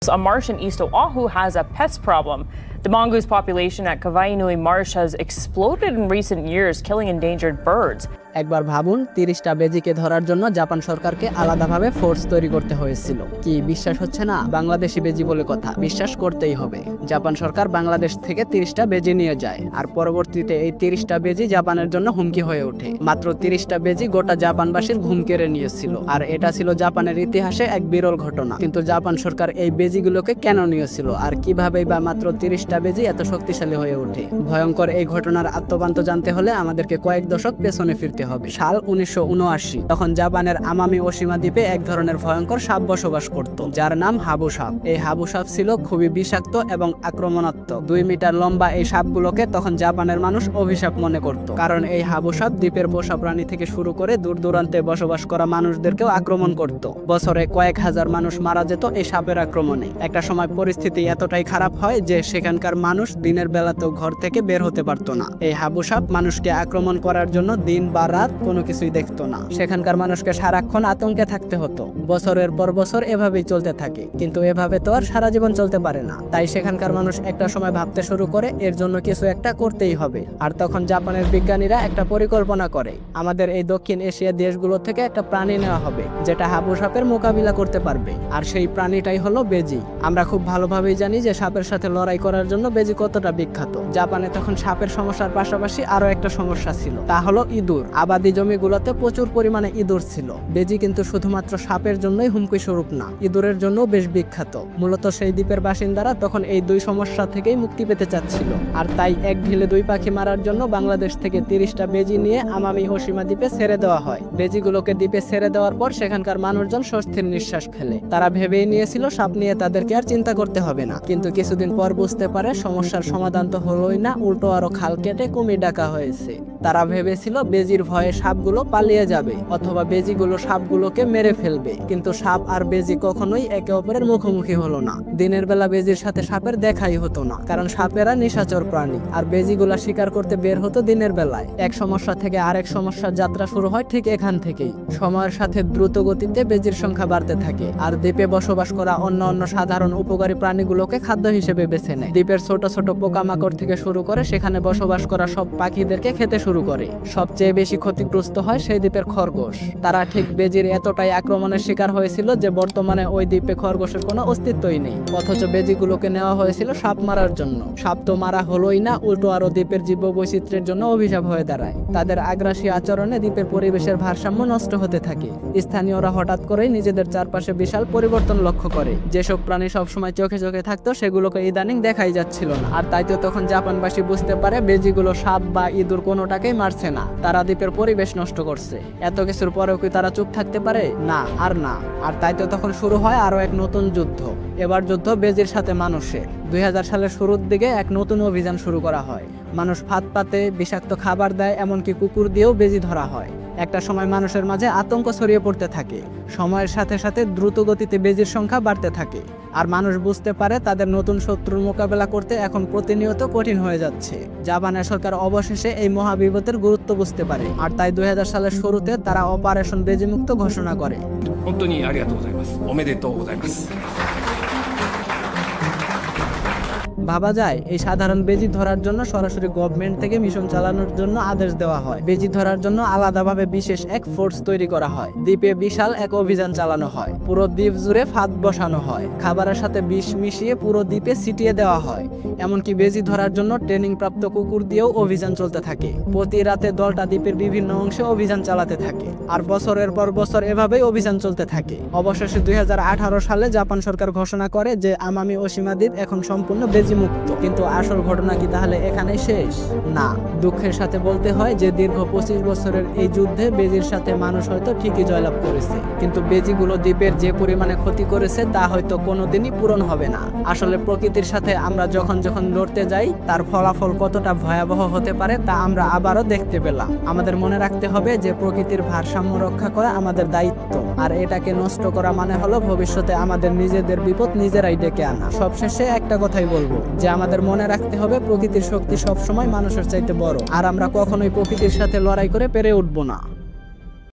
A marsh in East Oahu has a pest problem. The mongoose population at Kawainui Marsh has exploded in recent years, killing endangered birds. একবার ভাবুন 30টা বেজিকে ধরার জন্য Japan সরকারকে আলাদাভাবে force তৈরি করতে হয়েছিল। কি বিশ্বাস হচ্ছে না? বাংলাদেশি বেজি বলে কথা, বিশ্বাস করতেই হবে। জাপান সরকার বাংলাদেশ থেকে 30টা বেজি নিয়ে যায়, আর পরবর্তীতে এই 30টা বেজি জাপানের জন্য হুমকি হয়ে ওঠে। মাত্র 30টা বেজি গোটা জাপানবাসীর ঘুম কেড়ে নিয়েছিল, আর এটা ছিল জাপানের ইতিহাসে এক বিরল ঘটনা। কিন্তু জাপান সরকার এই বেজিগুলোকে কেন নিয়েছিল, আর কিভাবেই বা মাত্র 30টা বেজি এত শক্তিশালী হয়ে ওঠে? ভয়ঙ্কর এই ঘটনার আত্মবান্ত জানতে হলে আমাদেরকে কয়েক দশক পেছনে ফিরতে হবে। সাল 1979। তখন জাপানের আমামি ওশিমা দ্বীপে এক ধরনের ভয়ঙ্কর সাপ বসবাস করত, যার নাম হাবু সাপ। এই হাবু সাপ ছিল খুবই বিষাক্ত এবং আক্রমণাত্মক। 2 মিটার লম্বা এই সাপগুলোকে তখন জাপানের মানুষ অভিশাপ মনে করত, কারণ এই হাবু সাপ দ্বীপের পোষা প্রাণী থেকে শুরু করে দূর দূরান্তে বসবাস করা মানুষদেরকেও আক্রমণ করত। বছরে কয়েক হাজার মানুষ মারা যেত এই সাপের আক্রমণে। একটা সময় পরিস্থিতি এতটাই খারাপ হয় যে সেখানকার মানুষ দিনের বেলাতেও ঘর থেকে বের হতে পারতো না। এই হাবু সাপ মানুষকে আক্রমণ করার জন্য দিন বা রাত কোনো কিছুই দেখতো না। সেখানকার মানুষকে সারাক্ষণ আতঙ্কে থাকতে হতো। বছরের পর বছর এভাবেই চলতে থাকে, কিন্তু এভাবে তো আর সারা জীবন চলতে পারে না। তাই সেখানকার মানুষ একটা সময় ভাবতে শুরু করে এর জন্য কিছু একটা করতেই হবে। আর তখন জাপানের বিজ্ঞানীরা একটা পরিকল্পনা করে, আমাদের এই দক্ষিণ এশিয়া দেশগুলো থেকে একটা প্রাণী নেওয়া হবে যেটা হাবু সাপের মোকাবিলা করতে পারবে, আর সেই প্রাণীটাই হলো বেজি। আমরা খুব ভালোভাবেই জানি যে সাপের সাথে লড়াই করার জন্য বেজি কতটা বিখ্যাত। জাপানে তখন সাপের সমস্যার পাশাপাশি আরো একটা সমস্যা ছিল, তা হলো ইঁদুর। আবাদি জমিগুলোতে প্রচুর পরিমাণে ইঁদুর ছিল। বেজি কিন্তু শুধুমাত্র সাপের জন্যই হুমকি স্বরূপ না, ইঁদুরের জন্য বেশ বিখ্যাত। মূলত সেই দ্বীপের বাসিন্দারা তখন এই দুই সমস্যা থেকেই মুক্তি পেতে চাচ্ছিল, আর তাই এক ঢিলে দুই পাখি মারার জন্য বাংলাদেশ থেকে 30টা বেজি নিয়ে আমামি ওশিমা দ্বীপে ছেড়ে দেওয়া হয়। বেজিগুলোকে দ্বীপে ছেড়ে দেওয়ার পর সেখানকার মানুষজন স্বস্তির নিঃশ্বাস ফেলে। তারা ভেবেই নিয়েছিল সাপ নিয়ে তাদেরকে আর চিন্তা করতে হবে না, কিন্তু কিছুদিন পর বুঝতে পারে সমস্যার সমাধান তো হলোই না, উল্টো আরো খাল কেটে কুমির ডাকা হয়েছে। তারা ভেবেছিল বেজির ভয়ে সাপগুলো পালিয়ে যাবে অথবা বেজিগুলো সাপগুলোকে মেরে ফেলবে, কিন্তু সাপ আর বেজি কখনোই একে অপরের মুখোমুখি হলো না। দিনের বেলা বেজির সাথে সাপের দেখাই হতো না, কারণ সাপেরা নিশাচর প্রাণী, আর বেজিগুলা শিকার করতে বের হতো দিনের বেলায়। এক সমস্যা থেকে আরেক সমস্যার যাত্রা শুরু হয় ঠিক এখান থেকেই। সময়ের সাথে দ্রুত গতিতে বেজির সংখ্যা বাড়তে থাকে, আর দ্বীপে বসবাস করা অন্য সাধারণ উপকারী প্রাণীগুলোকে খাদ্য হিসেবে বেছে নেয়। দ্বীপের ছোট ছোট পোকামাকড় থেকে শুরু করে সেখানে বসবাস করা সব পাখিদেরকে খেতে শুরু করে। সবচেয়ে বেশি ক্ষতিগ্রস্ত হয় সেই দ্বীপের খরগোশ। তারা ঠিক বেজির এতটাই আক্রমণের শিকার হয়েছিল যে বর্তমানে ওই দ্বীপে খরগোশের কোনো অস্তিত্বই নেই, অথচ বেজিগুলোকে নেওয়া হয়েছিল সাপ মারার জন্য। সাপ তো মারা হলোই না, উল্টো আরো দ্বীপের জীববৈচিত্র্যের জন্য অভিশাপ হয়ে দাঁড়ায়। তাদের আগ্রাসী আচরণে দ্বীপের পরিবেশের ভারসাম্য নষ্ট হতে থাকে। স্থানীয়রা হঠাৎ করেই নিজেদের চারপাশে বিশাল পরিবর্তন লক্ষ্য করে। যেসব প্রাণী সবসময় চোখে চোখে থাকতো সেগুলোকে ইদানিং দেখাই যাচ্ছিল না। আর তাই তো তখন জাপানবাসী বুঝতে পারে বেজিগুলো সাপ বা ইঁদুর কোনোটাকেই মারছে না, তারা দ্বীপের পরিবেশ নষ্ট করছে। এত কিছুর পরেও কি তারা চুপ থাকতে পারে? না, আর না। আর তাই তো তখন শুরু হয় আরো এক নতুন যুদ্ধ। এবার যুদ্ধ বেজির সাথে মানুষের। 2000 সালের শুরুর দিকে এক নতুন অভিযান শুরু করা হয়। মানুষ ফাঁদ পাতে, বিষাক্ত খাবার দেয়, এমনকি কুকুর দিয়েও বেজি ধরা হয়। একটা সময় মানুষের মাঝে আতঙ্ক ছড়িয়ে পড়তে থাকে। সময়ের সাথে সাথে দ্রুত গতিতে বেজির সংখ্যা বাড়তে থাকে, আর মানুষ বুঝতে পারে তাদের নতুন শত্রুর মোকাবেলা করতে এখন প্রতিনিয়ত কঠিন হয়ে যাচ্ছে। জাপানের সরকার অবশেষে এই মহাবিপদের গুরুত্ব বুঝতে পারে, আর তাই 2000 সালের শুরুতে তারা অপারেশন বেজিমুক্ত ঘোষণা করে। ভাবা যায় এই সাধারণ বেজি ধরার জন্য সরাসরি গভর্নমেন্ট থেকে মিশন চালানোর জন্য আদেশ দেওয়া হয়। বেজি ধরার জন্য আলাদাভাবে বিশেষ এক ফোর্স তৈরি করা হয়। দ্বীপে বিশাল এক অভিযান চালানো হয়। পুরো দ্বীপ জুড়ে ফাঁদ বসানো হয়। খাবারের সাথে বিষ মিশিয়ে পুরো দ্বীপে ছিটিয়ে দেওয়া হয়। এমনকি বেজি ধরার জন্য ট্রেনিং প্রাপ্ত কুকুর দিয়েও অভিযান চলতে থাকে। প্রতি রাতে দলটা দ্বীপের বিভিন্ন অংশে অভিযান চালাতে থাকে, আর বছরের পর বছর এভাবেই অভিযান চলতে থাকে। অবশেষে 2018 সালে জাপান সরকার ঘোষণা করে যে আমামি ওশিমা দ্বীপ এখন সম্পূর্ণ বেজি মুক্ত। কিন্তু আসল ঘটনা কি তাহলে এখানেই শেষ? না, দুঃখের সাথে বলতে হয় যে দীর্ঘ 25 বছরের এই যুদ্ধে বেজির সাথে মানুষ হয়তো ঠিকই জয়লাভ করেছে, কিন্তু বেজিগুলো দ্বীপের যে পরিমাণে ক্ষতি করেছে তা হয়তো কোনোদিনই পূরণ হবে না। আসলে প্রকৃতির সাথে আমরা যখন লড়তে যাই তার ফলাফল কতটা ভয়াবহ হতে পারে তা আমরা আবারও দেখতে পেলাম। আমাদের মনে রাখতে হবে যে প্রকৃতির ভারসাম্য রক্ষা করা আমাদের দায়িত্ব, আর এটাকে নষ্ট করা মানে হলো ভবিষ্যতে আমাদের নিজেদের বিপদ নিজেরাই ডেকে আনা। সবশেষে একটা কথাই বলবো যে আমাদের মনে রাখতে হবে প্রকৃতির শক্তি সবসময় মানুষের চাইতে বড়, আর আমরা কখনোই প্রকৃতির সাথে লড়াই করে পেরে উঠবো না।